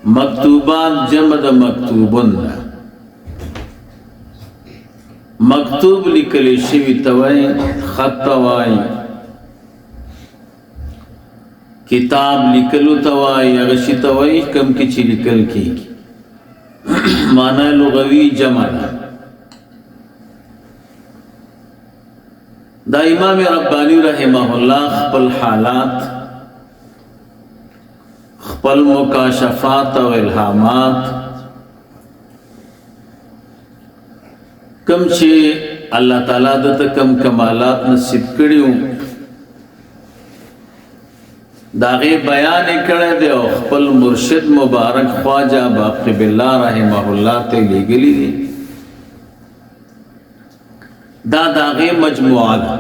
مکتوبات جمع د مکتوبون ده. مکتوب لیکلی شوی توای خط توای، کتاب لیکلو توای اغشی توای کم کی چی لیکل کی معنی لغوی جمع ده. دا امام ربانی رحمه الله خپل حالات، خپل مکاشفات او الهامات کم چې الله تعالی دته کم کمالات نصیب کړیو داغه بیان کړه دی او خپل مرشد مبارک خواجہ باقی بالله رحمه الله ته لګلی دی. دا داغه مجموعه ده.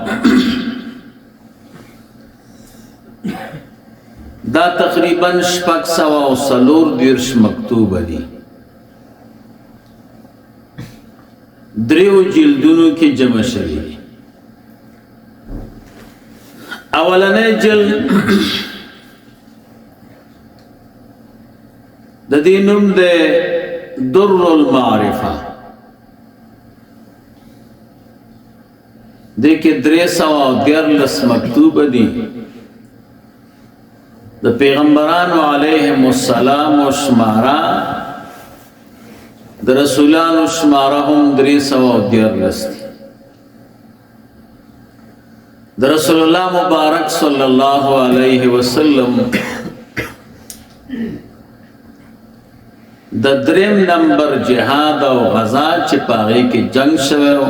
دا تقریبا شپږ سوه او څلور دېرش مکتوب دي. دریو جلدونو کې جمع شوي دي. اولنی جلد د دې نوم دی در المعرفه. دې کې 314 مکتوب دي د پیغمبرانو علیهم السلام او شمارا، د رسولانو شمارا هم 314 دي. د رسول الله مبارک صلی الله علیه وسلم د دریم نمبر جهاد او غزا چې پاغې کې جنگ شوی و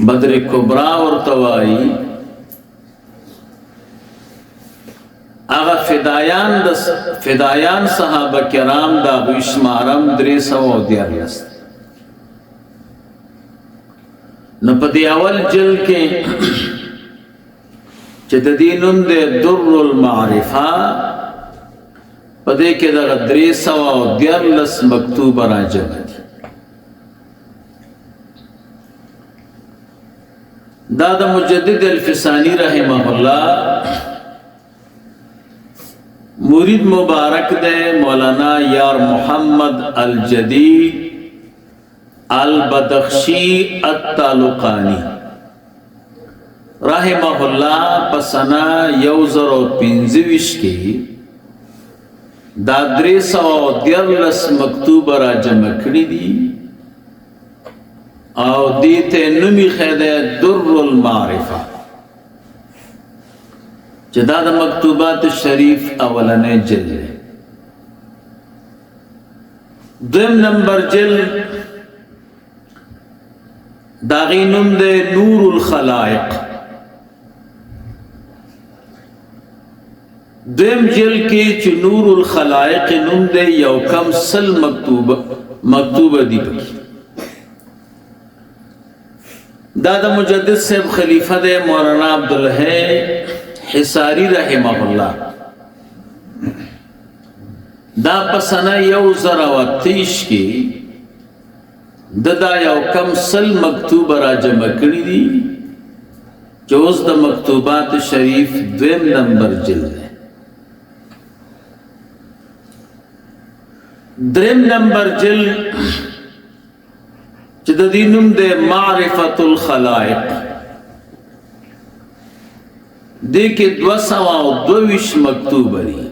بدر کبرا ورته وایي، هغه فدایان صحابه کرام دا غوی شمارم 314. نو په دی اول جلد کې چې د دې نوم دی در المعرفه، په دې کې دغه 314 مکتوب راجمع دي. دا د مجدد الفسانی رحمه الله مرید مبارک دے مولانا یار محمد الجدید البدخشی التالقانی رحمه الله پسنا 1025 کی دا 314 مکتوب را جمع کړی دي او دیتے نمی خیده در المعرفه چې دا د مکتوبات شریف اولنې جلد. دویم نمبر جلد داغی نوم دے نور الخلائق. دویم جلد کی چې نور الخلائق نوم دے یو کم سل مکتوب دی پکی. دا د مجدد صاحب خلیفہ دے مولانا عبدالحی حصاری رحمه الله. دا پسنه 1023 کی دا یو کم سل مکتوب را جمع کړی دي چې اوس د مکتوبات شریف دویم نمبر جلد ہے. دریم نمبر جلد چې د دې نوم د معرفت الخلائق دې کې 222 مکتوب دي.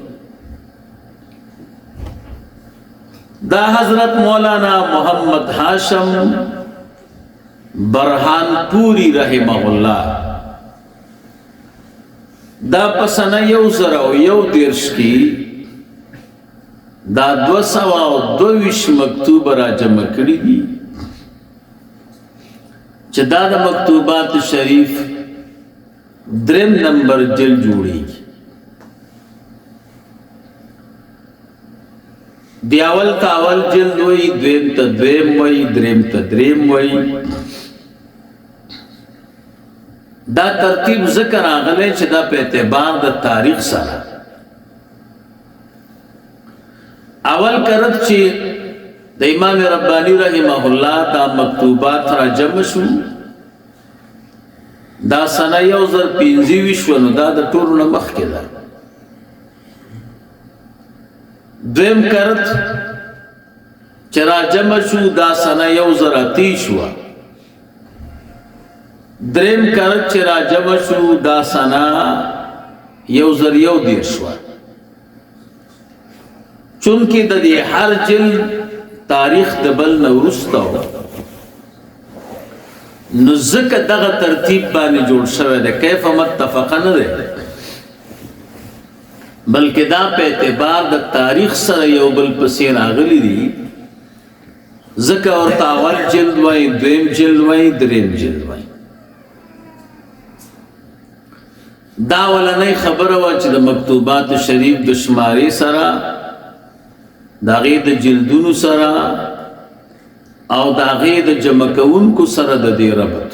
دا حضرت مولانا محمد ہاشم برحان پوری رحمه الله دا پسنه 1021 کی دا 222 مکتوب را جمع کړی دي چې دا د مکتوبات شریف دریم نمبر جلد جوړیږي. دی اول تا اول جلد وی، دویم تا دویم وی، دریم تا دریم وی. دا ترتیب ذکر آغلے چې دا په اعتبار د تاریخ سره اول کرد چې د امام ربانی رحمه الله دا مکتوبات را جمع شو دا سنه 1025 نو دا د ټولو نه مخکې ده. دویم کرت چرا جمع شو دا سنه 1030 شوا. دریم کرت چرا جمع شو دا سنه 1010 شوا. چونکه د دې هر جلد تاریخ د بل نه وروسته و، نو ځکه دغه ترتیب باندې جوړ شوی دی، کیف متفقه نه دی، بلکې دا په اعتبار د تاریخ سره یو بل پسې راغلی دي. ځکه ورته اول جلد وایي، دویم جلد وایي، دریم جلد وایي. دا ولنۍ خبره وه چې د مکتوبات شریف د شمارې سره، د هغې د جلدونو سره او د هغې د جمع کوونکو سره د دې ربط.